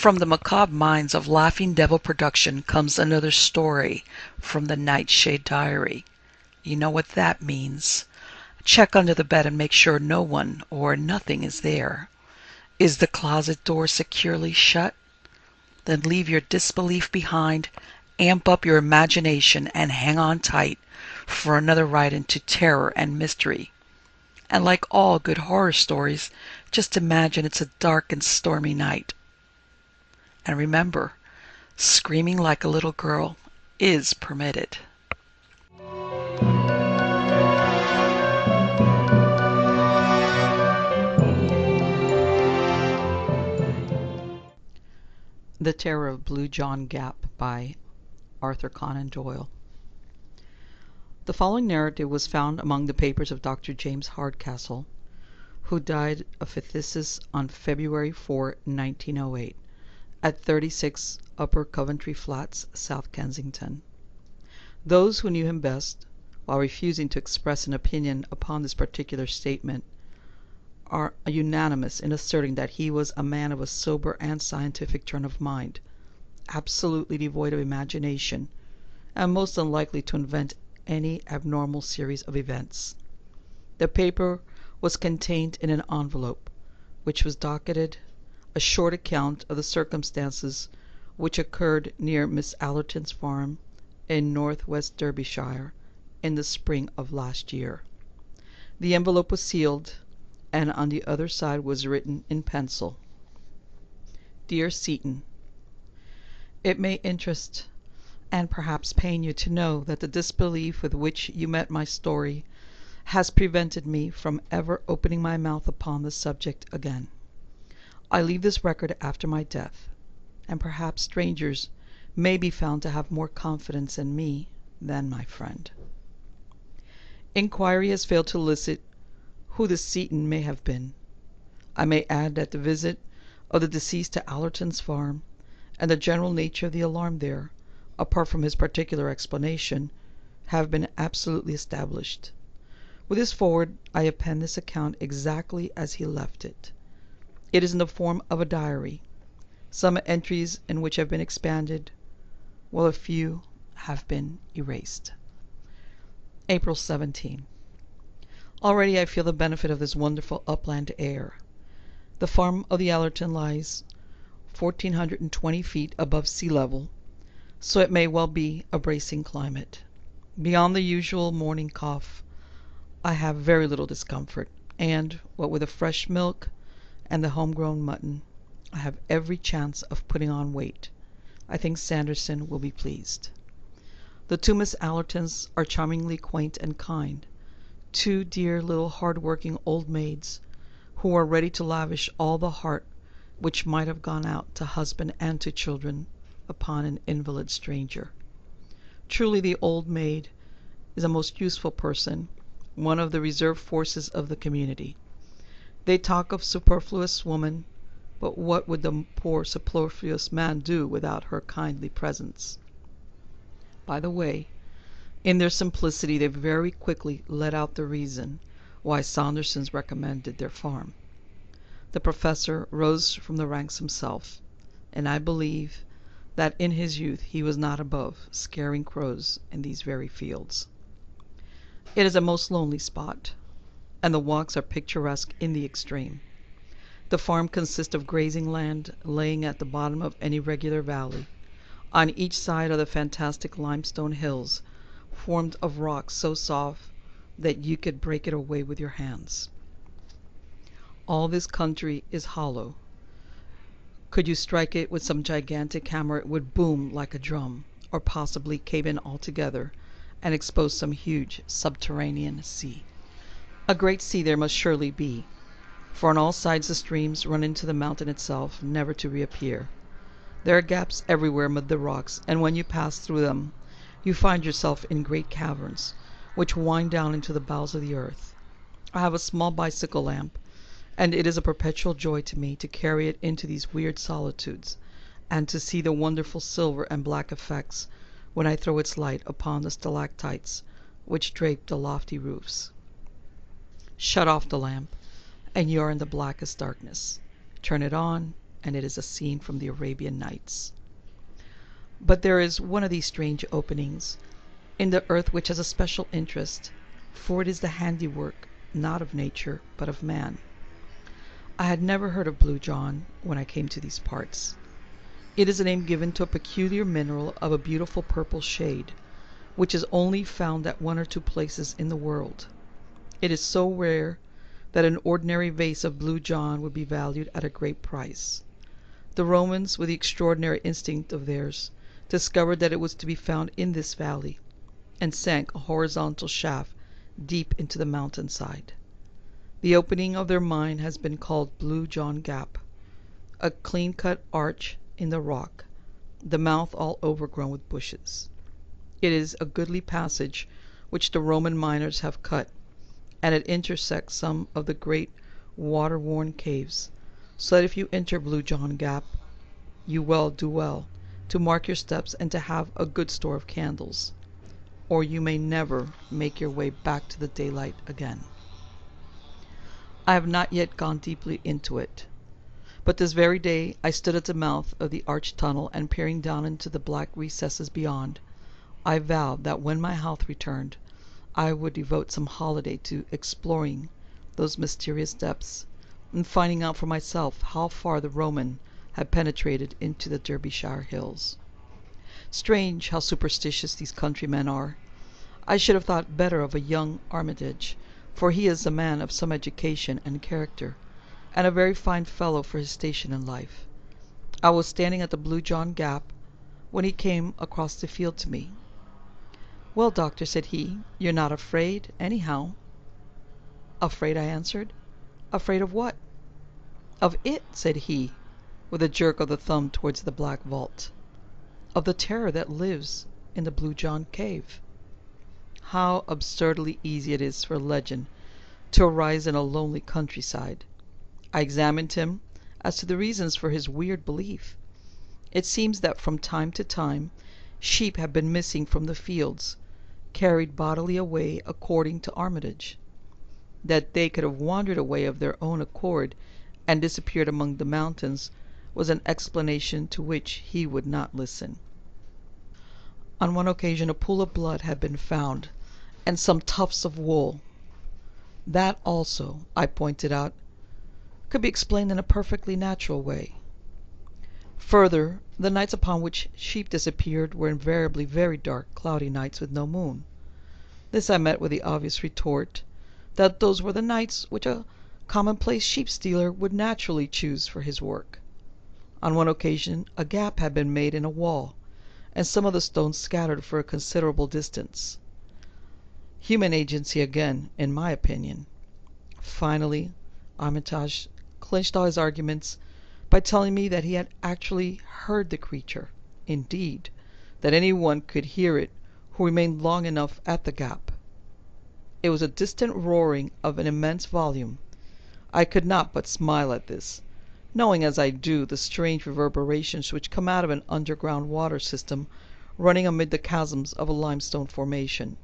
From the macabre minds of Laughing Devil Production comes another story from the Nightshade Diary. You know what that means. Check under the bed and make sure no one or nothing is there. Is the closet door securely shut? Then leave your disbelief behind, amp up your imagination, and hang on tight for another ride into terror and mystery. And like all good horror stories, just imagine it's a dark and stormy night. And remember, screaming like a little girl is permitted. The Terror of Blue John Gap by Arthur Conan Doyle. The following narrative was found among the papers of Dr. James Hardcastle, who died of phthisis on February 4, 1908, at 36 Upper Coventry Flats, South Kensington. Those who knew him best, while refusing to express an opinion upon this particular statement, are unanimous in asserting that he was a man of a sober and scientific turn of mind, absolutely devoid of imagination, and most unlikely to invent any abnormal series of events. The paper was contained in an envelope, which was docketed, a short account of the circumstances which occurred near Miss Allerton's farm in northwest Derbyshire in the spring of last year. The envelope was sealed, and on the other side was written in pencil, "Dear Seaton, it may interest and perhaps pain you to know that the disbelief with which you met my story has prevented me from ever opening my mouth upon the subject again. I leave this record after my death, and perhaps strangers may be found to have more confidence in me than my friend. Inquiry has failed to elicit who the Seaton may have been. I may add that the visit of the deceased to Allerton's farm, and the general nature of the alarm there, apart from his particular explanation, have been absolutely established. With this forward I append this account exactly as he left it. It is in the form of a diary, some entries in which have been expanded, while a few have been erased. April 17. Already I feel the benefit of this wonderful upland air. The farm of the Allerton lies 1,420 feet above sea level, so it may well be a bracing climate. Beyond the usual morning cough, I have very little discomfort, and, what with the fresh milk and the home-grown mutton, I have every chance of putting on weight. I think Sanderson will be pleased. The two Miss Allertons are charmingly quaint and kind, two dear little hard-working old maids, who are ready to lavish all the heart which might have gone out to husband and to children upon an invalid stranger. Truly the old maid is a most useful person, one of the reserve forces of the community. They talk of superfluous woman, but what would the poor superfluous man do without her kindly presence? By the way, in their simplicity they very quickly let out the reason why Saundersons recommended their farm. The Professor rose from the ranks himself, and I believe that in his youth he was not above scaring crows in these very fields. It is a most lonely spot, and the walks are picturesque in the extreme. The farm consists of grazing land laying at the bottom of an irregular valley. On each side are the fantastic limestone hills, formed of rock so soft that you could break it away with your hands. All this country is hollow. Could you strike it with some gigantic hammer, it would boom like a drum, or possibly cave in altogether and expose some huge subterranean sea. A great sea there must surely be, for on all sides the streams run into the mountain itself, never to reappear. There are gaps everywhere amid the rocks, and when you pass through them, you find yourself in great caverns, which wind down into the bowels of the earth. I have a small bicycle lamp, and it is a perpetual joy to me to carry it into these weird solitudes, and to see the wonderful silver and black effects when I throw its light upon the stalactites which drape the lofty roofs. Shut off the lamp, and you are in the blackest darkness. Turn it on, and it is a scene from the Arabian Nights. But there is one of these strange openings in the earth which has a special interest, for it is the handiwork, not of nature, but of man. I had never heard of Blue John when I came to these parts. It is a name given to a peculiar mineral of a beautiful purple shade, which is only found at 1 or 2 places in the world. It is so rare that an ordinary vase of Blue John would be valued at a great price. The Romans, with the extraordinary instinct of theirs, discovered that it was to be found in this valley, and sank a horizontal shaft deep into the mountain side. The opening of their mine has been called Blue John Gap, a clean-cut arch in the rock, the mouth all overgrown with bushes. It is a goodly passage which the Roman miners have cut, and it intersects some of the great water-worn caves, so that if you enter Blue John Gap, you do well to mark your steps and to have a good store of candles, or you may never make your way back to the daylight again. I have not yet gone deeply into it, but this very day I stood at the mouth of the arched tunnel, and peering down into the black recesses beyond, I vowed that when my health returned, I would devote some holiday to exploring those mysterious depths, and finding out for myself how far the Roman had penetrated into the Derbyshire hills. Strange how superstitious these countrymen are. I should have thought better of a young Armitage, for he is a man of some education and character, and a very fine fellow for his station in life. I was standing at the Blue John Gap when he came across the field to me. "Well, doctor," said he, "you're not afraid, anyhow." "Afraid?" I answered. "Afraid of what?" "Of it," said he, with a jerk of the thumb towards the black vault. "Of the terror that lives in the Blue John cave." How absurdly easy it is for legend to arise in a lonely countryside! I examined him as to the reasons for his weird belief. It seems that from time to time sheep have been missing from the fields, carried bodily away according to Armitage. That they could have wandered away of their own accord and disappeared among the mountains was an explanation to which he would not listen. On one occasion a pool of blood had been found, and some tufts of wool. That also, I pointed out, could be explained in a perfectly natural way. Further, the nights upon which sheep disappeared were invariably very dark, cloudy nights with no moon. This I met with the obvious retort that those were the nights which a commonplace sheep stealer would naturally choose for his work. On one occasion a gap had been made in a wall, and some of the stones scattered for a considerable distance. Human agency again, in my opinion. Finally, Armitage clinched all his arguments by telling me that he had actually heard the creature, indeed, that any one could hear it who remained long enough at the gap. It was a distant roaring of an immense volume. I could not but smile at this, knowing as I do the strange reverberations which come out of an underground water system running amid the chasms of a limestone formation.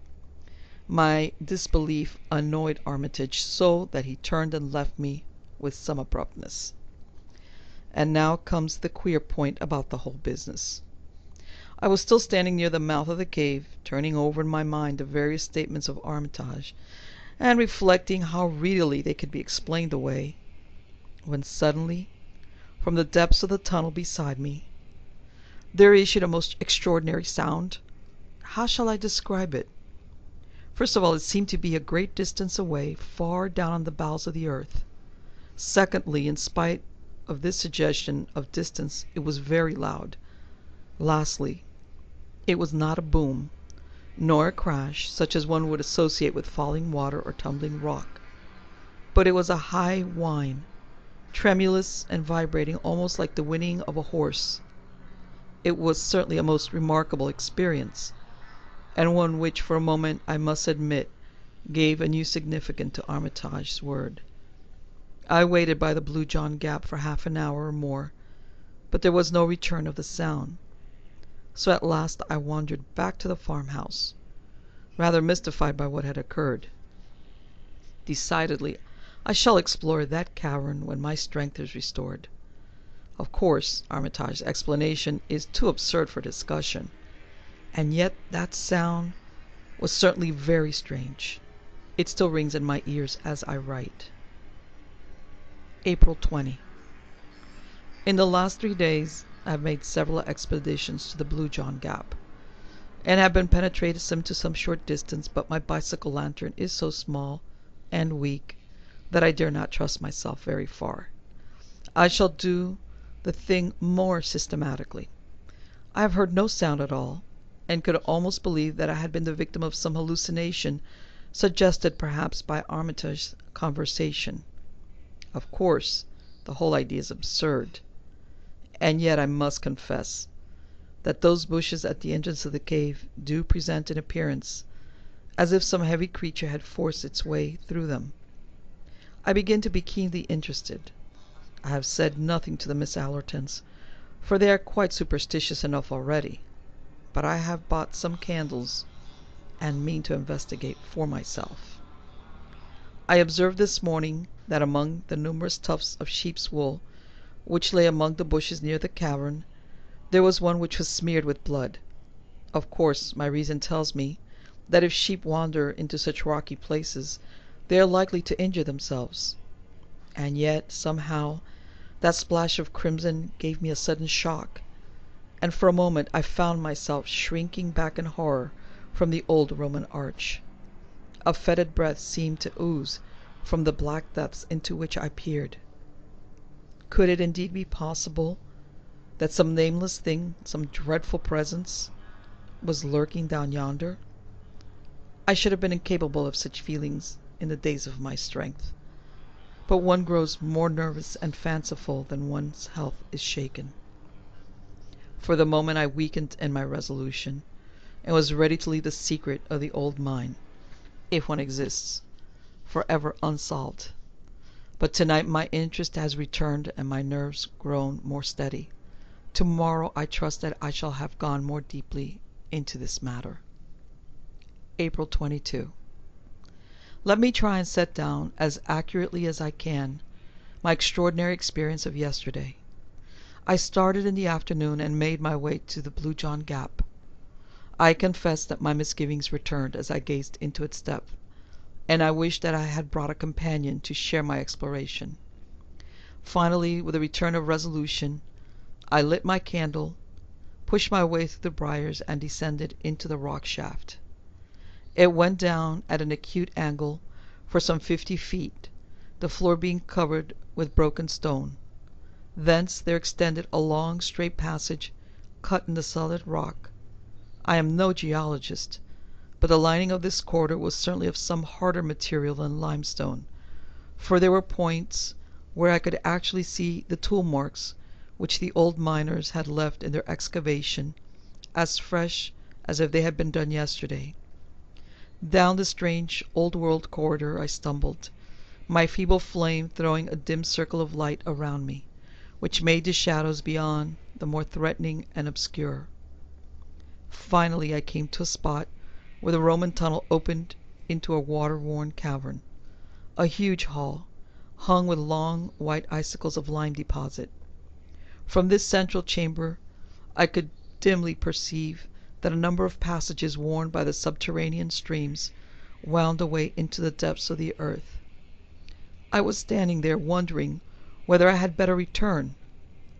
My disbelief annoyed Armitage so that he turned and left me with some abruptness. And now comes the queer point about the whole business. I was still standing near the mouth of the cave, turning over in my mind the various statements of Armitage, and reflecting how readily they could be explained away, when suddenly, from the depths of the tunnel beside me, there issued a most extraordinary sound. How shall I describe it? First of all, it seemed to be a great distance away, far down on the bowels of the earth. Secondly, in spite of this suggestion of distance, it was very loud. Lastly, it was not a boom, nor a crash such as one would associate with falling water or tumbling rock, but it was a high whine, tremulous and vibrating almost like the whinnying of a horse. It was certainly a most remarkable experience, and one which for a moment, I must admit, gave a new significance to Armitage's word. I waited by the Blue John Gap for half an hour or more, but there was no return of the sound. So at last I wandered back to the farmhouse, rather mystified by what had occurred. Decidedly, I shall explore that cavern when my strength is restored. Of course, Armitage's explanation is too absurd for discussion, and yet that sound was certainly very strange. It still rings in my ears as I write. April 20. In the last 3 days, I have made several expeditions to the Blue John Gap, and have been penetrated to some short distance, but my bicycle lantern is so small and weak that I dare not trust myself very far. I shall do the thing more systematically. I have heard no sound at all, and could almost believe that I had been the victim of some hallucination, suggested perhaps by Armitage's conversation. Of course, the whole idea is absurd, and yet I must confess that those bushes at the entrance of the cave do present an appearance as if some heavy creature had forced its way through them. I begin to be keenly interested. I have said nothing to the Miss Allertons, for they are quite superstitious enough already, but I have bought some candles, and mean to investigate for myself. I observed this morning that among the numerous tufts of sheep's wool which lay among the bushes near the cavern, there was one which was smeared with blood. Of course, my reason tells me that if sheep wander into such rocky places, they are likely to injure themselves. And yet, somehow, that splash of crimson gave me a sudden shock, and for a moment I found myself shrinking back in horror from the old Roman arch. A fetid breath seemed to ooze from the black depths into which I peered. Could it indeed be possible that some nameless thing, some dreadful presence, was lurking down yonder? I should have been incapable of such feelings in the days of my strength, but one grows more nervous and fanciful than one's health is shaken. For the moment I weakened in my resolution, and was ready to leave the secret of the old mine, if one exists, forever unsolved. But tonight my interest has returned and my nerves grown more steady. Tomorrow I trust that I shall have gone more deeply into this matter. April 22. Let me try and set down, as accurately as I can, my extraordinary experience of yesterday. I started in the afternoon and made my way to the Blue John Gap. I confess that my misgivings returned as I gazed into its depth, and I wished that I had brought a companion to share my exploration. Finally, with a return of resolution, I lit my candle, pushed my way through the briars, and descended into the rock shaft. It went down at an acute angle for some 50 feet, the floor being covered with broken stone. Thence there extended a long straight passage cut in the solid rock. I am no geologist, but the lining of this corridor was certainly of some harder material than limestone, for there were points where I could actually see the tool marks which the old miners had left in their excavation, as fresh as if they had been done yesterday. Down the strange old-world corridor I stumbled, my feeble flame throwing a dim circle of light around me, which made the shadows beyond the more threatening and obscure. Finally I came to a spot where the Roman tunnel opened into a water-worn cavern, a huge hall, hung with long white icicles of lime deposit. From this central chamber I could dimly perceive that a number of passages worn by the subterranean streams wound away into the depths of the earth. I was standing there wondering whether I had better return,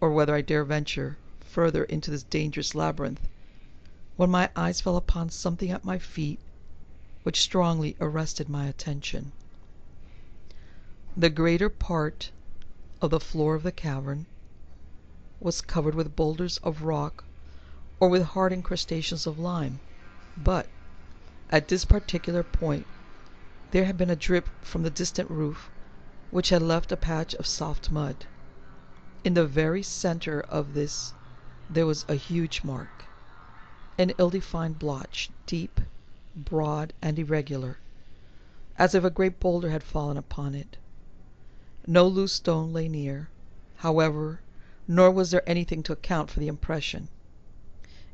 or whether I dare venture further into this dangerous labyrinth, when my eyes fell upon something at my feet which strongly arrested my attention. The greater part of the floor of the cavern was covered with boulders of rock or with hard incrustations of lime, but at this particular point there had been a drip from the distant roof which had left a patch of soft mud. In the very center of this there was a huge mark, an ill-defined blotch, deep, broad, and irregular, as if a great boulder had fallen upon it. No loose stone lay near, however, nor was there anything to account for the impression.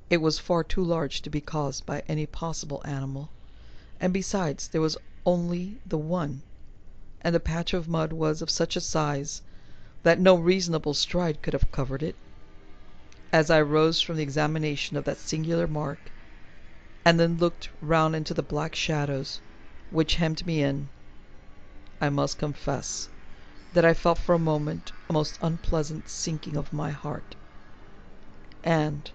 It was far too large to be caused by any possible animal, and besides there was only the one, and the patch of mud was of such a size that no reasonable stride could have covered it. As I rose from the examination of that singular mark, and then looked round into the black shadows which hemmed me in, I must confess that I felt for a moment a most unpleasant sinking of my heart, and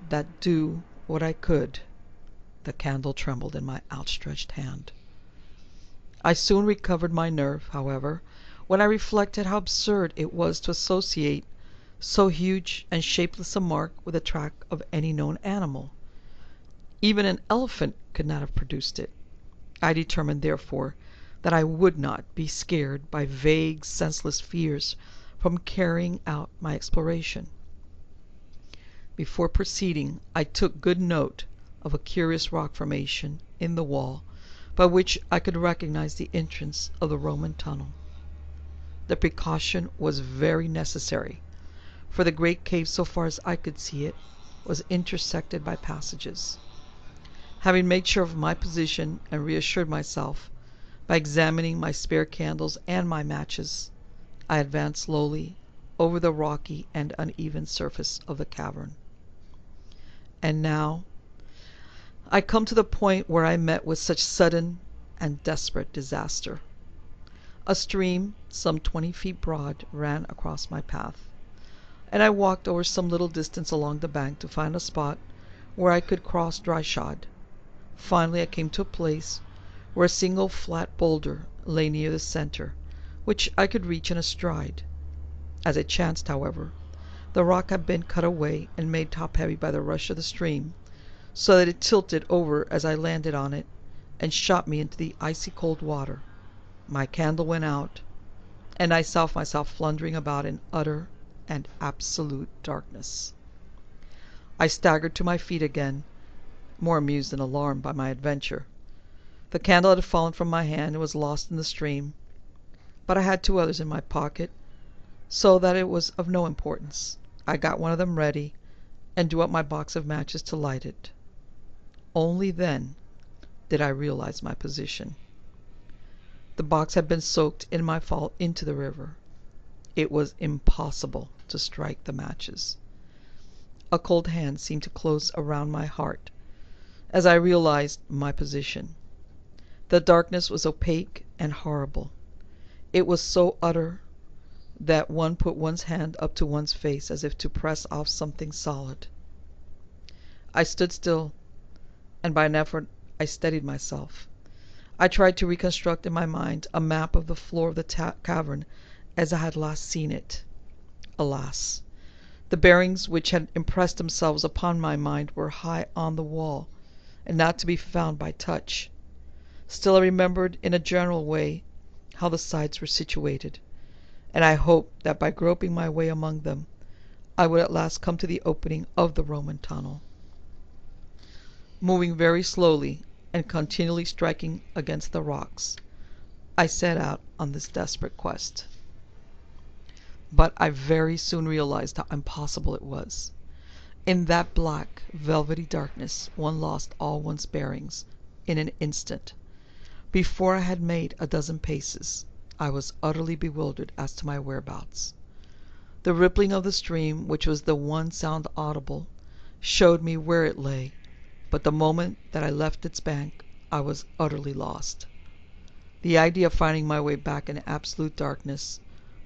that, do what I could, the candle trembled in my outstretched hand. I soon recovered my nerve, however, when I reflected how absurd it was to associate so huge and shapeless a mark with the track of any known animal. Even an elephant could not have produced it. I determined, therefore, that I would not be scared by vague, senseless fears from carrying out my exploration. Before proceeding, I took good note of a curious rock formation in the wall by which I could recognize the entrance of the Roman tunnel. The precaution was very necessary, for the great cave, so far as I could see it, was intersected by passages. Having made sure of my position and reassured myself by examining my spare candles and my matches, I advanced slowly over the rocky and uneven surface of the cavern. And now I come to the point where I met with such sudden and desperate disaster. A stream, some 20 feet broad, ran across my path, and I walked over some little distance along the bank to find a spot where I could cross dry-shod. Finally I came to a place where a single flat boulder lay near the center, which I could reach in a stride. As it chanced, however, the rock had been cut away and made top-heavy by the rush of the stream, so that it tilted over as I landed on it, and shot me into the icy cold water. My candle went out, and I saw myself floundering about in utter and absolute darkness. I staggered to my feet again, more amused than alarmed by my adventure. The candle had fallen from my hand and was lost in the stream, but I had 2 others in my pocket, so that it was of no importance. I got one of them ready, and drew up my box of matches to light it. Only then did I realize my position. The box had been soaked in my fall into the river. It was impossible to strike the matches. A cold hand seemed to close around my heart as I realized my position. The darkness was opaque and horrible. It was so utter that one put one's hand up to one's face as if to press off something solid. I stood still, and by an effort I steadied myself. I tried to reconstruct in my mind a map of the floor of the cavern as I had last seen it. Alas! The bearings which had impressed themselves upon my mind were high on the wall, and not to be found by touch. Still I remembered in a general way how the sides were situated, and I hoped that by groping my way among them, I would at last come to the opening of the Roman tunnel. Moving very slowly, and continually striking against the rocks, I set out on this desperate quest. But I very soon realized how impossible it was. In that black, velvety darkness one lost all one's bearings in an instant. Before I had made a dozen paces, I was utterly bewildered as to my whereabouts. The rippling of the stream, which was the one sound audible, showed me where it lay, but the moment that I left its bank, I was utterly lost. The idea of finding my way back in absolute darkness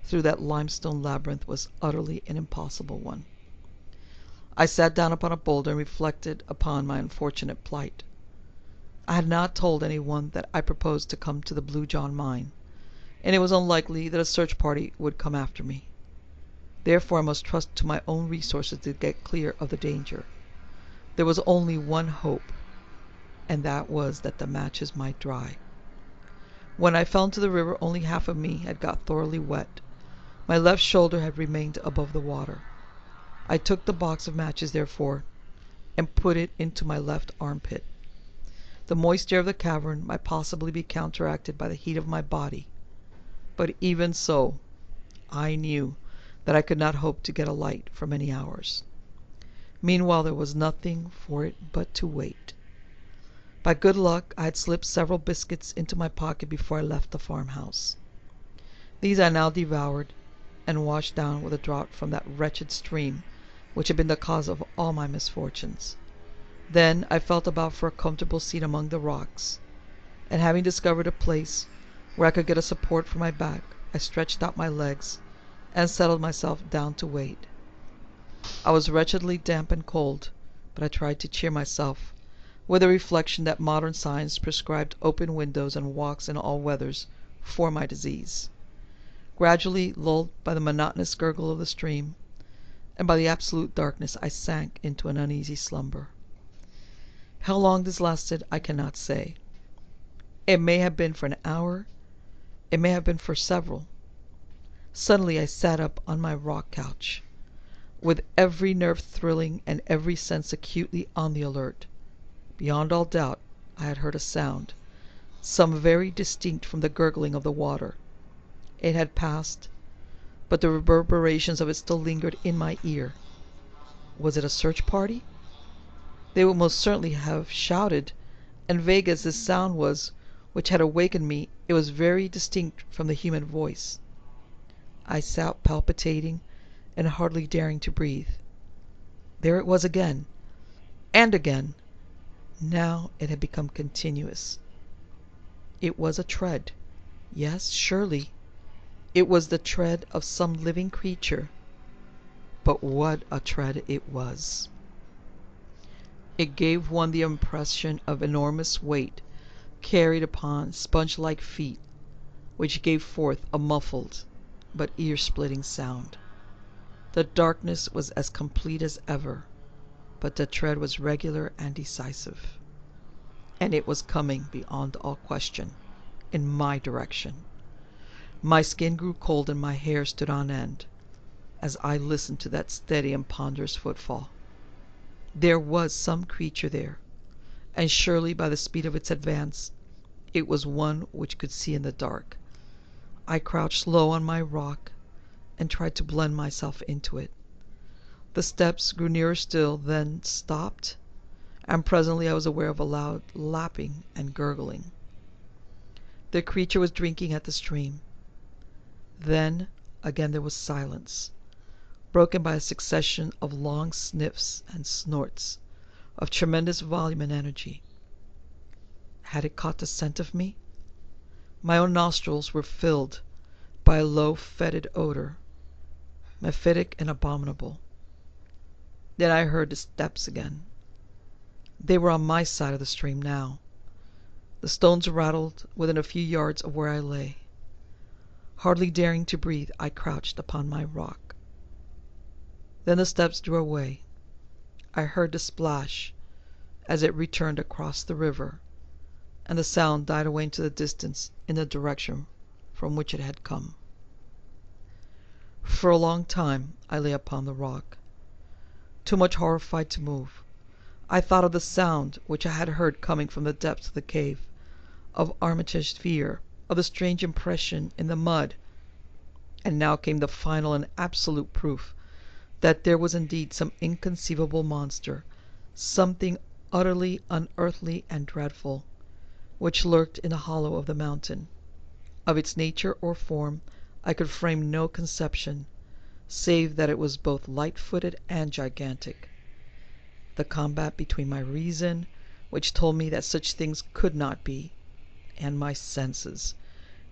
through that limestone labyrinth was utterly an impossible one. I sat down upon a boulder and reflected upon my unfortunate plight. I had not told anyone that I proposed to come to the Blue John mine, and it was unlikely that a search party would come after me. Therefore I must trust to my own resources to get clear of the danger. There was only one hope, and that was that the matches might dry. When I fell into the river, only half of me had got thoroughly wet. My left shoulder had remained above the water. I took the box of matches, therefore, and put it into my left armpit. The moist air of the cavern might possibly be counteracted by the heat of my body, but even so, I knew that I could not hope to get a light for many hours. Meanwhile there was nothing for it but to wait. By good luck I had slipped several biscuits into my pocket before I left the farmhouse. These I now devoured, and washed down with a draught from that wretched stream which had been the cause of all my misfortunes. Then I felt about for a comfortable seat among the rocks, and having discovered a place where I could get a support for my back, I stretched out my legs and settled myself down to wait. I was wretchedly damp and cold, but I tried to cheer myself with the reflection that modern science prescribed open windows and walks in all weathers for my disease. Gradually, lulled by the monotonous gurgle of the stream, and by the absolute darkness, I sank into an uneasy slumber. How long this lasted, I cannot say. It may have been for an hour, it may have been for several. Suddenly I sat up on my rock couch, with every nerve thrilling and every sense acutely on the alert. Beyond all doubt, I had heard a sound, some very distinct from the gurgling of the water. It had passed, but the reverberations of it still lingered in my ear. Was it a search party? They would most certainly have shouted, and vague as this sound was which had awakened me, it was very distinct from the human voice. I sat palpitating and hardly daring to breathe. There it was again, and again. Now it had become continuous. It was a tread. Yes, surely. It was the tread of some living creature. But what a tread it was! It gave one the impression of enormous weight carried upon sponge-like feet, which gave forth a muffled but ear-splitting sound. The darkness was as complete as ever, but the tread was regular and decisive. And it was coming, beyond all question, in my direction. My skin grew cold and my hair stood on end, as I listened to that steady and ponderous footfall. There was some creature there, and surely by the speed of its advance, it was one which could see in the dark. I crouched low on my rock, and tried to blend myself into it. The steps grew nearer still, then stopped, and presently I was aware of a loud lapping and gurgling. The creature was drinking at the stream. Then again there was silence, broken by a succession of long sniffs and snorts of tremendous volume and energy. Had it caught the scent of me? My own nostrils were filled by a low fetid odor, mephitic and abominable. Then I heard the steps again. They were on my side of the stream now. The stones rattled within a few yards of where I lay. Hardly daring to breathe, I crouched upon my rock. Then the steps drew away. I heard the splash as it returned across the river, and the sound died away into the distance in the direction from which it had come. For a long time I lay upon the rock, too much horrified to move. I thought of the sound which I had heard coming from the depths of the cave, of Armitage's fear, of the strange impression in the mud, and now came the final and absolute proof that there was indeed some inconceivable monster, something utterly unearthly and dreadful, which lurked in a hollow of the mountain. Of its nature or form I could frame no conception, save that it was both light-footed and gigantic. The combat between my reason, which told me that such things could not be, and my senses,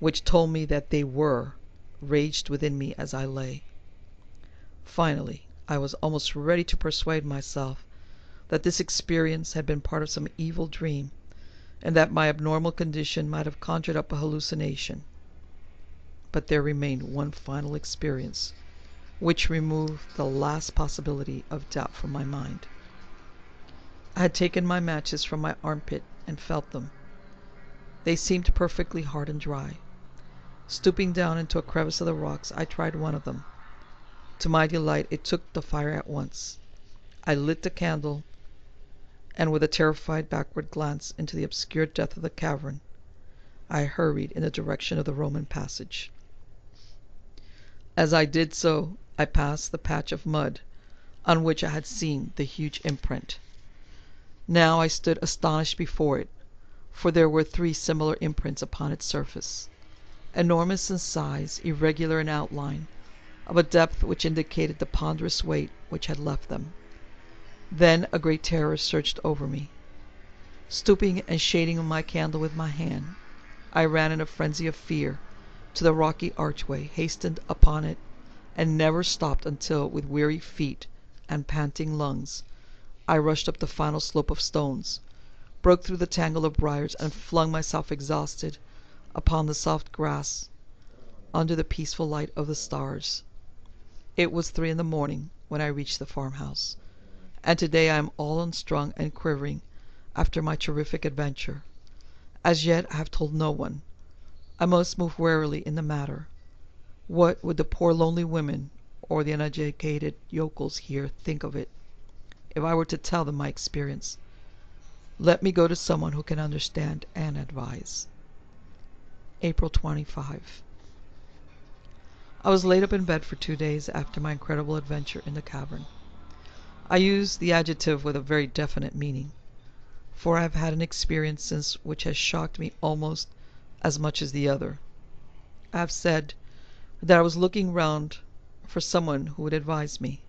which told me that they were, raged within me as I lay. Finally, I was almost ready to persuade myself that this experience had been part of some evil dream, and that my abnormal condition might have conjured up a hallucination. But there remained one final experience, which removed the last possibility of doubt from my mind. I had taken my matches from my armpit and felt them. They seemed perfectly hard and dry. Stooping down into a crevice of the rocks, I tried one of them. To my delight, it took the fire at once. I lit the candle, and with a terrified backward glance into the obscure depth of the cavern, I hurried in the direction of the Roman passage. As I did so, I passed the patch of mud on which I had seen the huge imprint. Now I stood astonished before it, for there were 3 similar imprints upon its surface, enormous in size, irregular in outline, of a depth which indicated the ponderous weight which had left them. Then a great terror surged over me. Stooping and shading my candle with my hand, I ran in a frenzy of fear to the rocky archway, hastened upon it, and never stopped until, with weary feet and panting lungs, I rushed up the final slope of stones, broke through the tangle of briars, and flung myself exhausted upon the soft grass under the peaceful light of the stars. It was 3 in the morning when I reached the farmhouse, and today I am all unstrung and quivering after my terrific adventure. As yet I have told no one. I must move warily in the matter. What would the poor lonely women or the uneducated yokels here think of it, if I were to tell them my experience? Let me go to someone who can understand and advise. April 25. I was laid up in bed for 2 days after my incredible adventure in the cavern. I use the adjective with a very definite meaning, for I have had an experience since which has shocked me almost as much as the other. I have said that I was looking round for someone who would advise me.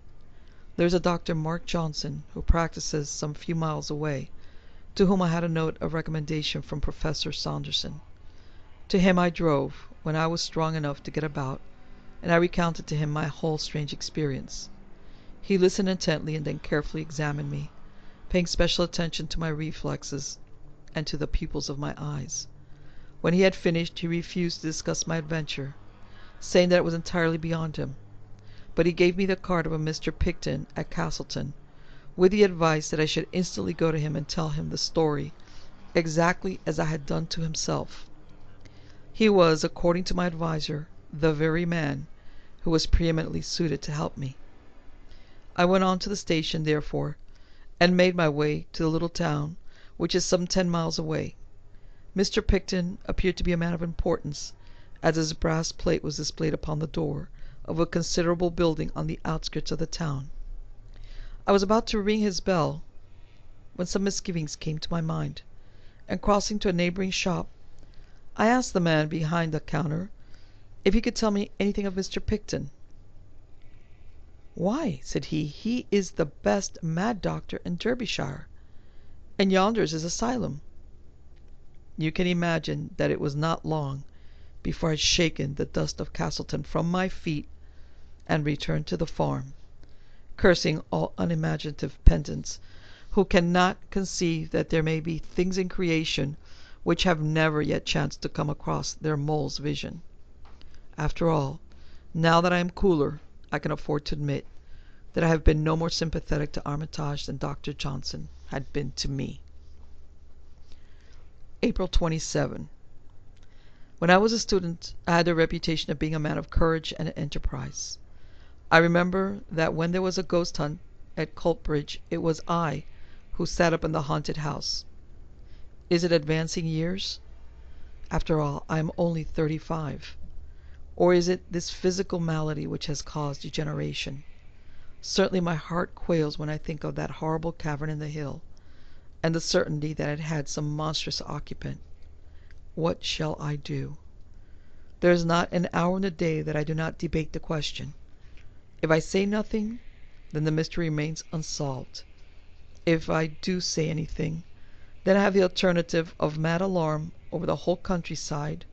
There is a Dr. Mark Johnson, who practices some few miles away, to whom I had a note of recommendation from Professor Saunderson. To him I drove, when I was strong enough to get about, and I recounted to him my whole strange experience. He listened intently and then carefully examined me, paying special attention to my reflexes and to the pupils of my eyes. When he had finished, he refused to discuss my adventure, saying that it was entirely beyond him. But he gave me the card of a Mr. Picton at Castleton, with the advice that I should instantly go to him and tell him the story exactly as I had done to himself. He was, according to my adviser, the very man who was preeminently suited to help me. I went on to the station, therefore, and made my way to the little town, which is some 10 miles away. Mr. Picton appeared to be a man of importance, as his brass plate was displayed upon the door of a considerable building on the outskirts of the town. I was about to ring his bell when some misgivings came to my mind, and crossing to a neighbouring shop, I asked the man behind the counter if he could tell me anything of Mr. Picton. "Why," said he is the best mad doctor in Derbyshire, and yonder's his asylum." You can imagine that it was not long before I had shaken the dust of Castleton from my feet and returned to the farm, cursing all unimaginative pedants who cannot conceive that there may be things in creation which have never yet chanced to come across their mole's vision. After all, now that I am cooler, I can afford to admit that I have been no more sympathetic to Armitage than Dr. Johnson had been to me. April 27. When I was a student, I had the reputation of being a man of courage and enterprise. I remember that when there was a ghost hunt at Coltbridge, it was I who sat up in the haunted house. Is it advancing years? After all, I am only 35. Or is it this physical malady which has caused degeneration? Certainly my heart quails when I think of that horrible cavern in the hill, and the certainty that it had some monstrous occupant. What shall I do? There is not an hour in the day that I do not debate the question. If I say nothing, then the mystery remains unsolved. If I do say anything, then I have the alternative of mad alarm over the whole countryside,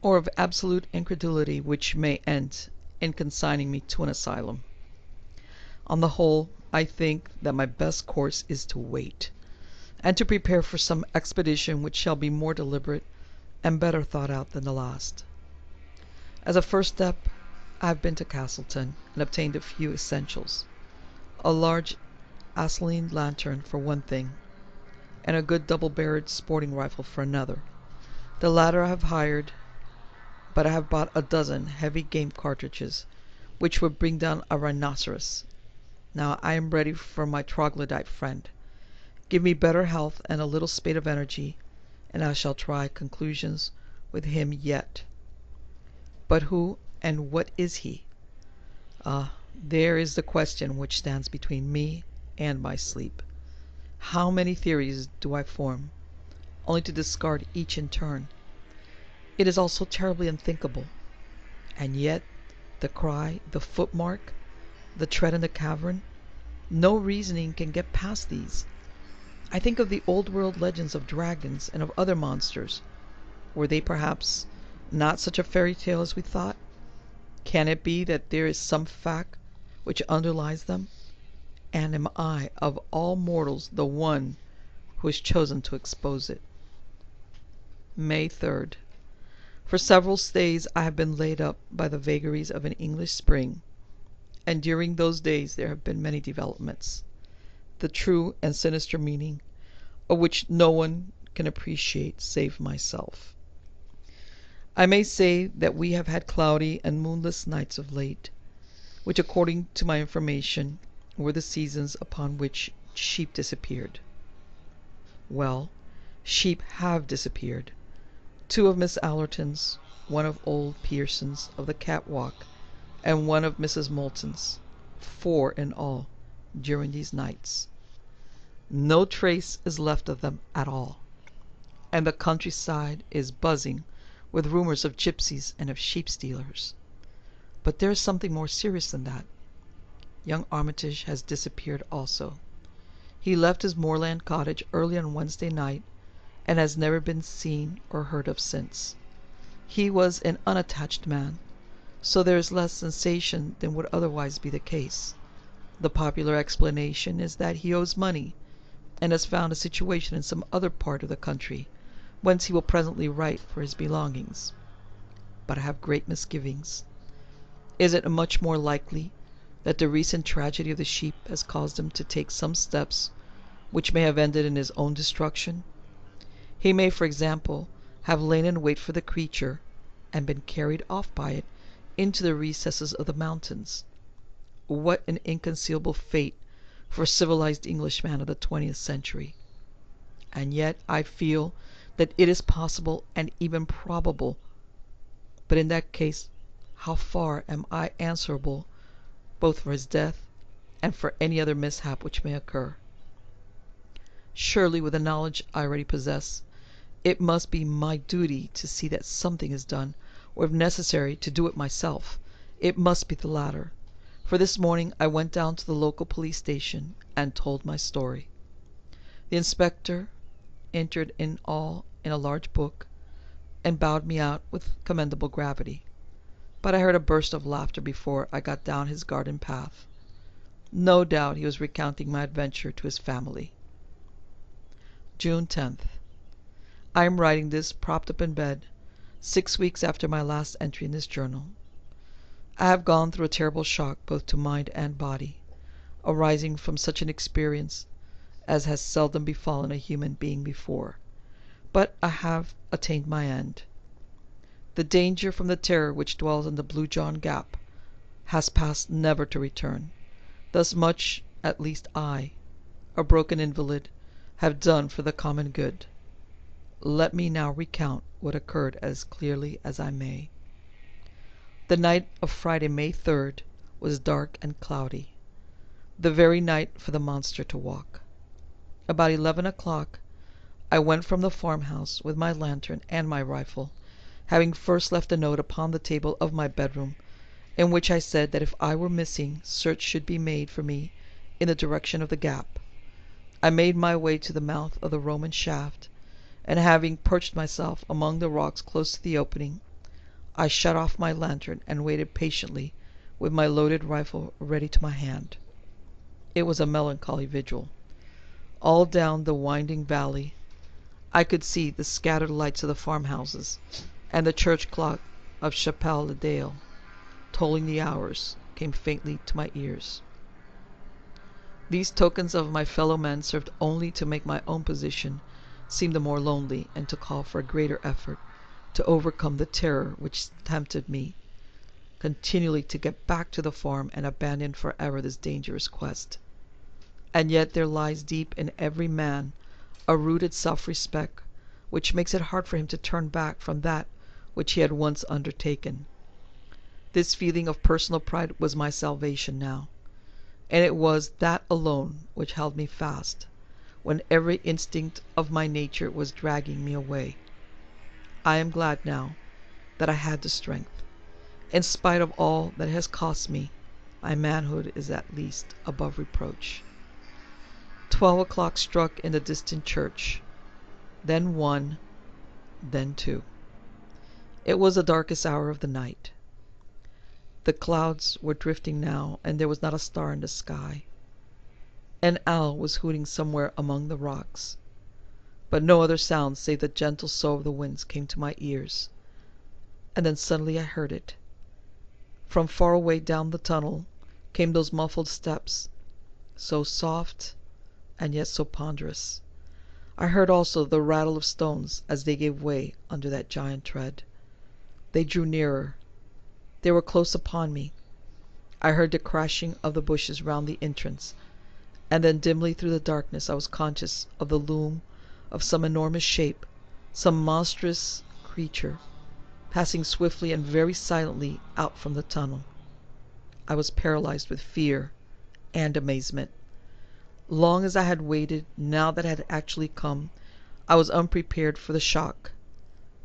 or of absolute incredulity, which may end in consigning me to an asylum. On the whole, I think that my best course is to wait, and to prepare for some expedition which shall be more deliberate and better thought out than the last. As a first step, I have been to Castleton and obtained a few essentials: a large acetylene lantern for one thing, and a good double-barreled sporting rifle for another. The latter I have hired, but I have bought a dozen heavy game cartridges, which would bring down a rhinoceros. Now I am ready for my troglodyte friend. Give me better health and a little spate of energy, and I shall try conclusions with him yet. But who and what is he? There is the question which stands between me and my sleep. How many theories do I form, only to discard each in turn? It is all so terribly unthinkable, and yet the cry, the footmark, the tread in the cavern. No reasoning can get past these. I think of the old world legends of dragons and of other monsters. Were they perhaps not such a fairy tale as we thought? Can it be that there is some fact which underlies them? And am I, of all mortals, the one who is chosen to expose it? May 3rd. For several days I have been laid up by the vagaries of an English spring, and during those days there have been many developments, the true and sinister meaning of which no one can appreciate save myself. I may say that we have had cloudy and moonless nights of late, which, according to my information, were the seasons upon which sheep disappeared. Well, sheep have disappeared. 2 of Miss Allerton's, 1 of old Pearson's of the catwalk, and 1 of Mrs. Moulton's, 4 in all, during these nights. No trace is left of them at all, and the countryside is buzzing with rumors of gypsies and of sheep stealers. But there is something more serious than that. Young Armitage has disappeared also. He left his moorland cottage early on Wednesday night, and has never been seen or heard of since. He was an unattached man, so there is less sensation than would otherwise be the case. The popular explanation is that he owes money, and has found a situation in some other part of the country, whence he will presently write for his belongings. But I have great misgivings. Is it much more likely that the recent tragedy of the sheep has caused him to take some steps which may have ended in his own destruction? He may, for example, have lain in wait for the creature, and been carried off by it into the recesses of the mountains. What an inconceivable fate for a civilized Englishman of the 20th century! And yet I feel that it is possible and even probable. But in that case, how far am I answerable both for his death and for any other mishap which may occur? Surely, with the knowledge I already possess, it must be my duty to see that something is done, or if necessary, to do it myself. It must be the latter, for this morning I went down to the local police station and told my story. The inspector entered in all in a large book, and bowed me out with commendable gravity. But I heard a burst of laughter before I got down his garden path. No doubt he was recounting my adventure to his family. June 10th. I am writing this propped up in bed, 6 weeks after my last entry in this journal. I have gone through a terrible shock both to mind and body, arising from such an experience as has seldom befallen a human being before. But I have attained my end. The danger from the terror which dwells in the Blue John Gap has passed never to return. Thus much, at least I, a broken invalid, have done for the common good. Let me now recount what occurred as clearly as I may. The night of Friday, May 3rd, was dark and cloudy, the very night for the monster to walk. About 11 o'clock, I went from the farmhouse with my lantern and my rifle, having first left a note upon the table of my bedroom, in which I said that if I were missing, search should be made for me in the direction of the gap. I made my way to the mouth of the Roman shaft, and having perched myself among the rocks close to the opening, I shut off my lantern and waited patiently with my loaded rifle ready to my hand. It was a melancholy vigil. All down the winding valley I could see the scattered lights of the farmhouses, and the church clock of Chapelle le Dale, tolling the hours, came faintly to my ears. These tokens of my fellow men served only to make my own position seem the more lonely, and to call for a greater effort to overcome the terror which tempted me continually to get back to the farm and abandon for ever this dangerous quest. And yet there lies deep in every man a rooted self-respect which makes it hard for him to turn back from that which he had once undertaken. This feeling of personal pride was my salvation now, and it was that alone which held me fast when every instinct of my nature was dragging me away. I am glad now that I had the strength, In spite of all that it has cost me, my manhood is at least above reproach. 12 o'clock struck in the distant church, then 1, then 2. It was the darkest hour of the night. The clouds were drifting now, and there was not a star in the sky. An owl was hooting somewhere among the rocks, but no other sound save the gentle sough of the winds came to my ears. And then suddenly I heard it. From far away down the tunnel came those muffled steps, so soft and yet so ponderous. I heard also the rattle of stones as they gave way under that giant tread. They drew nearer. They were close upon me. I heard the crashing of the bushes round the entrance, and then dimly through the darkness I was conscious of the loom of some enormous shape, some monstrous creature, passing swiftly and very silently out from the tunnel. I was paralyzed with fear and amazement. Long as I had waited, now that it had actually come, I was unprepared for the shock.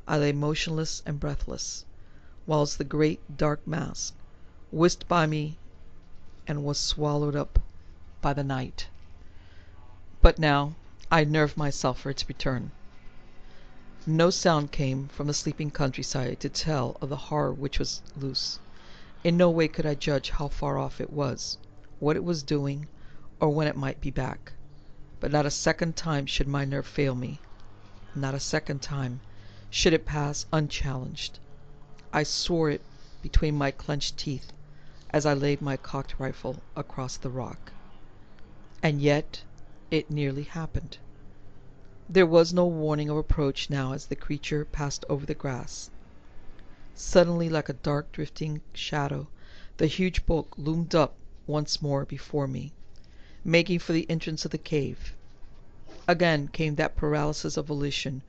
I lay motionless and breathless, whilst the great dark mass whisked by me and was swallowed up by the night. But now I nerved myself for its return. No sound came from the sleeping countryside to tell of the horror which was loose. In no way could I judge how far off it was, what it was doing, or when it might be back. But not a second time should my nerve fail me. Not a second time should it pass unchallenged. I swore it between my clenched teeth as I laid my cocked rifle across the rock. And yet it nearly happened. There was no warning of approach now as the creature passed over the grass. Suddenly, like a dark drifting shadow, the huge bulk loomed up once more before me, making for the entrance of the cave. Again came that paralysis of volition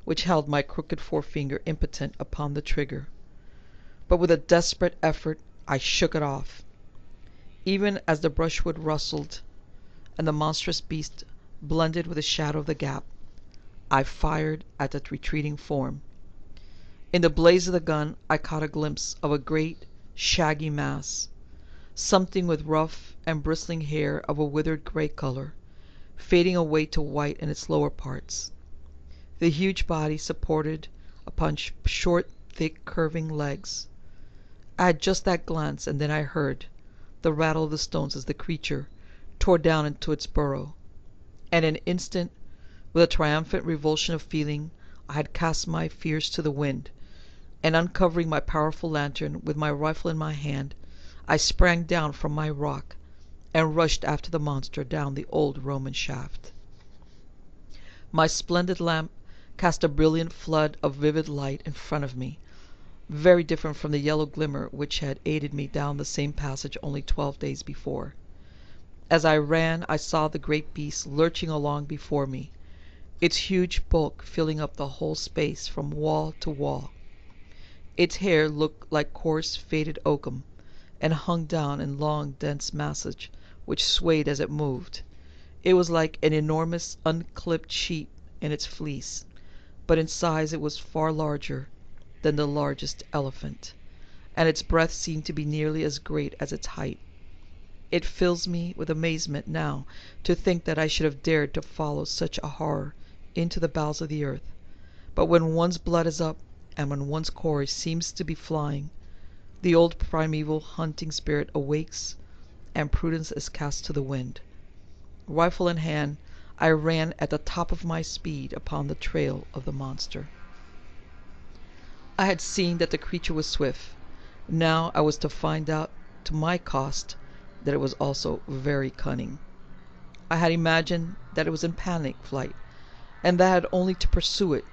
which held my crooked forefinger impotent upon the trigger. But with a desperate effort I shook it off. Even as the brushwood rustled and the monstrous beast blended with the shadow of the gap, I fired at the retreating form. In the blaze of the gun I caught a glimpse of a great shaggy mass, something with rough and bristling hair of a withered grey colour, fading away to white in its lower parts. The huge body supported upon short, thick, curving legs. I had just that glance, and then I heard the rattle of the stones as the creature tore down into its burrow. And in an instant, with a triumphant revulsion of feeling, I had cast my fears to the wind, and uncovering my powerful lantern with my rifle in my hand, I sprang down from my rock and rushed after the monster down the old Roman shaft. My splendid lamp cast a brilliant flood of vivid light in front of me, very different from the yellow glimmer which had aided me down the same passage only 12 days before. As I ran, I saw the great beast lurching along before me, its huge bulk filling up the whole space from wall to wall. Its hair looked like coarse, faded oakum, and hung down in long, dense masses which swayed as it moved. It was like an enormous, unclipped sheep in its fleece, but in size it was far larger than the largest elephant, and its breadth seemed to be nearly as great as its height. It fills me with amazement now to think that I should have dared to follow such a horror into the bowels of the earth. But when one's blood is up, and when one's quarry seems to be flying, the old primeval hunting spirit awakes, and prudence is cast to the wind. Rifle in hand, I ran at the top of my speed upon the trail of the monster. I had seen that the creature was swift. Now I was to find out, to my cost, that it was also very cunning. I had imagined that it was in panic flight, and that I had only to pursue it.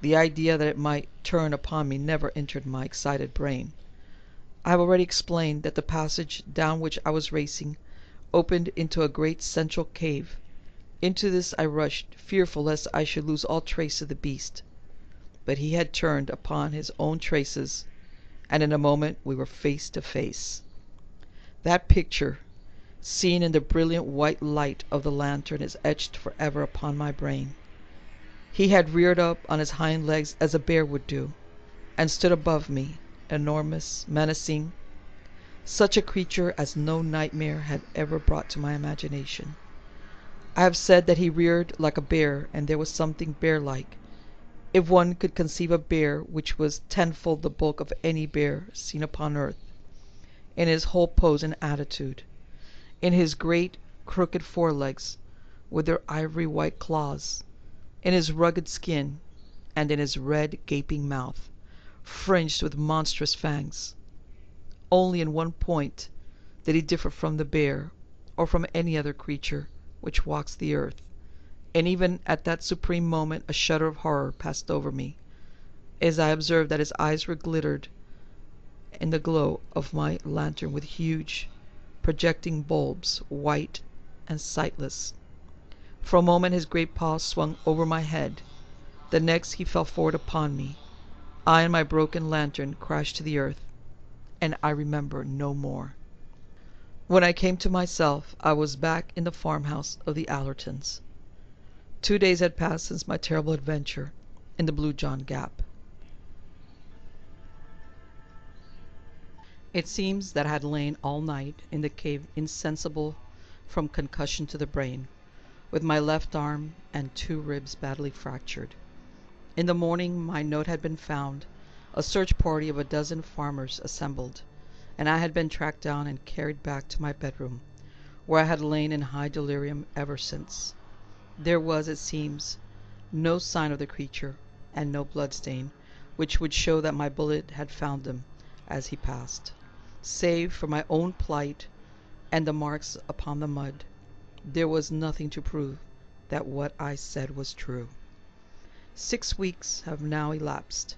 The idea that it might turn upon me never entered my excited brain. I have already explained that the passage down which I was racing opened into a great central cave. Into this I rushed, fearful lest I should lose all trace of the beast. But he had turned upon his own traces, and in a moment we were face to face. That picture, seen in the brilliant white light of the lantern, is etched forever upon my brain. He had reared up on his hind legs as a bear would do, and stood above me, enormous, menacing, such a creature as no nightmare had ever brought to my imagination. I have said that he reared like a bear, and there was something bear-like, if one could conceive a bear which was tenfold the bulk of any bear seen upon earth, in his whole pose and attitude, in his great crooked forelegs, with their ivory white claws, in his rugged skin, and in his red gaping mouth, fringed with monstrous fangs. Only in one point did he differ from the bear, or from any other creature which walks the earth, and even at that supreme moment a shudder of horror passed over me, as I observed that his eyes were glittered in the glow of my lantern with huge, projecting bulbs, white and sightless. For a moment his great paws swung over my head. The next he fell forward upon me. I and my broken lantern crashed to the earth, and I remember no more. When I came to myself, I was back in the farmhouse of the Allertons. 2 days had passed since my terrible adventure in the Blue John Gap. It seems that I had lain all night in the cave insensible from concussion to the brain, with my left arm and 2 ribs badly fractured. In the morning my note had been found, a search party of 12 farmers assembled, and I had been tracked down and carried back to my bedroom, where I had lain in high delirium ever since. There was, it seems, no sign of the creature, and no bloodstain, which would show that my bullet had found him as he passed, save for my own plight and the marks upon the mud. There was nothing to prove that what I said was true. 6 weeks have now elapsed,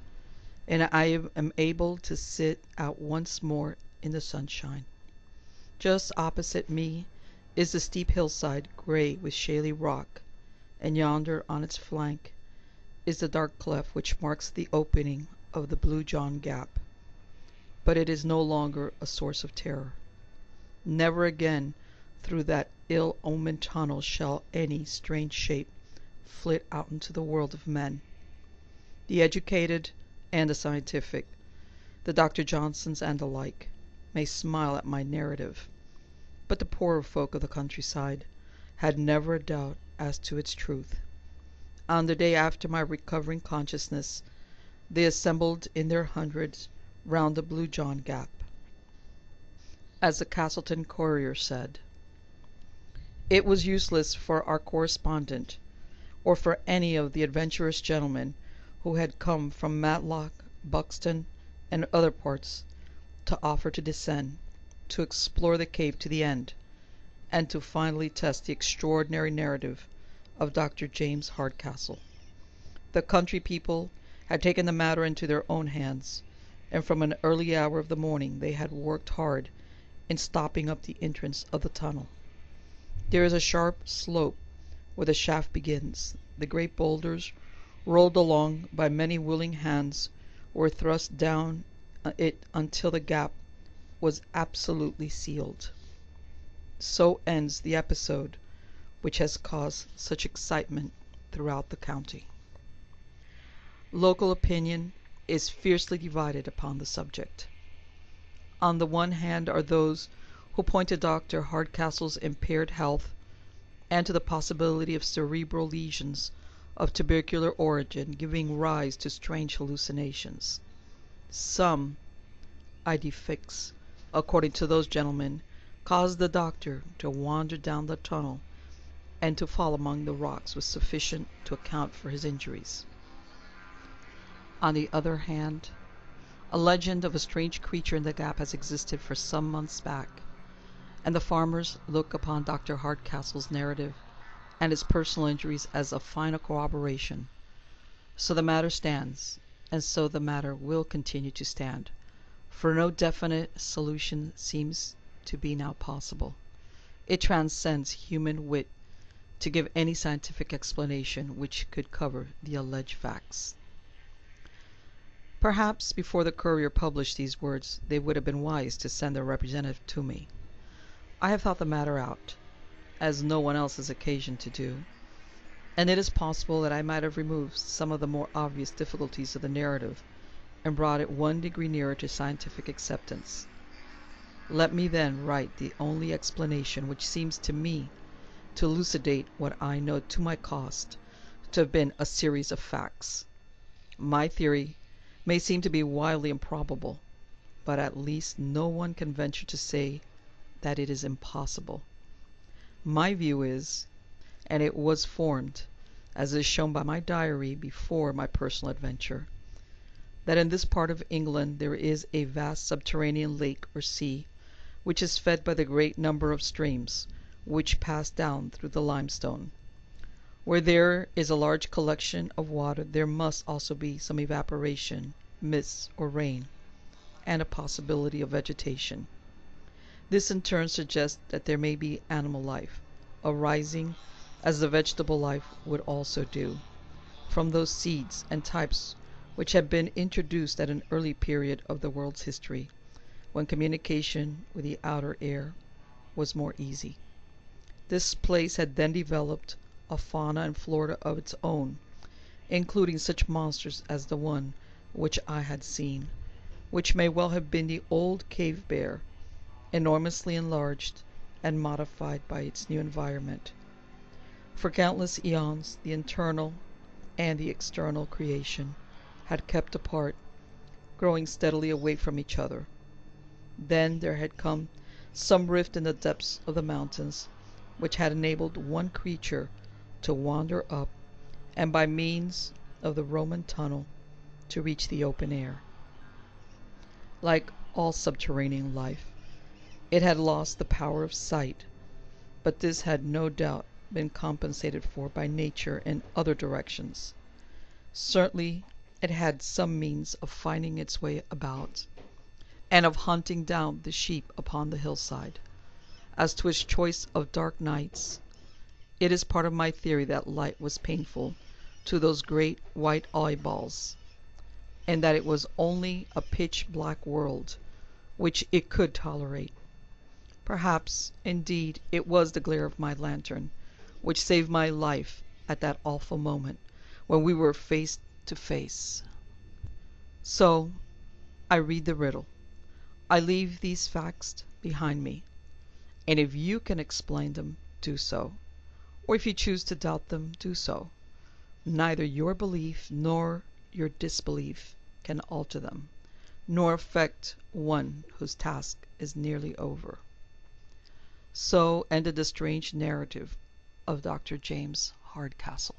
and I am able to sit out once more in the sunshine. Just opposite me is the steep hillside, grey with shaly rock, and yonder on its flank is the dark cleft which marks the opening of the Blue John Gap. But it is no longer a source of terror. Never again through that ill-omened tunnel shall any strange shape flit out into the world of men. The educated and the scientific, the Dr. Johnsons and the like, may smile at my narrative, but the poorer folk of the countryside had never a doubt as to its truth. On the day after my recovering consciousness, they assembled in their hundreds round the Blue John Gap. As the Castleton Courier said, it was useless for our correspondent, or for any of the adventurous gentlemen who had come from Matlock, Buxton, and other parts, to offer to descend, to explore the cave to the end, and to finally test the extraordinary narrative of Dr. James Hardcastle. The country people had taken the matter into their own hands, and from an early hour of the morning they had worked hard in stopping up the entrance of the tunnel. There is a sharp slope where the shaft begins. The great boulders, rolled along by many willing hands, were thrust down it until the gap was absolutely sealed. So ends the episode which has caused such excitement throughout the county. Local opinion is fiercely divided upon the subject. On the one hand are those who point to Dr. Hardcastle's impaired health, and to the possibility of cerebral lesions of tubercular origin giving rise to strange hallucinations. Some idée fixe, according to those gentlemen, caused the doctor to wander down the tunnel and to fall among the rocks was sufficient to account for his injuries. On the other hand, a legend of a strange creature in the gap has existed for some months back, and the farmers look upon Dr. Hardcastle's narrative and his personal injuries as a final corroboration. So the matter stands, and so the matter will continue to stand, for no definite solution seems to be now possible. It transcends human wit to give any scientific explanation which could cover the alleged facts. Perhaps before the Courier published these words they would have been wise to send their representative to me. I have thought the matter out, as no one else has occasion to do, and it is possible that I might have removed some of the more obvious difficulties of the narrative and brought it 1 degree nearer to scientific acceptance. Let me then write the only explanation which seems to me to elucidate what I know to my cost to have been a series of facts. My theory may seem to be wildly improbable, but at least no one can venture to say that it is impossible. My view is, and it was formed, as is shown by my diary before my personal adventure, that in this part of England there is a vast subterranean lake or sea, which is fed by the great number of streams which pass down through the limestone. Where there is a large collection of water, there must also be some evaporation, mist, or rain, and a possibility of vegetation. This in turn suggests that there may be animal life, arising, as the vegetable life would also do, from those seeds and types which had been introduced at an early period of the world's history, when communication with the outer air was more easy. This place had then developed a fauna and flora of its own, including such monsters as the one which I had seen, which may well have been the old cave bear, enormously enlarged and modified by its new environment. For countless eons, the internal and the external creation had kept apart, growing steadily away from each other. Then there had come some rift in the depths of the mountains, which had enabled one creature to wander up, and by means of the Roman tunnel to reach the open air. Like all subterranean life, it had lost the power of sight, but this had no doubt been compensated for by nature in other directions. Certainly it had some means of finding its way about, and of hunting down the sheep upon the hillside. As to its choice of dark nights, it is part of my theory that light was painful to those great white eyeballs, and that it was only a pitch-black world which it could tolerate. Perhaps, indeed, it was the glare of my lantern which saved my life at that awful moment when we were face to face. So, I read the riddle. I leave these facts behind me, and if you can explain them, do so. Or if you choose to doubt them, do so. Neither your belief nor your disbelief can alter them, nor affect one whose task is nearly over. So ended the strange narrative of Dr. James Hardcastle.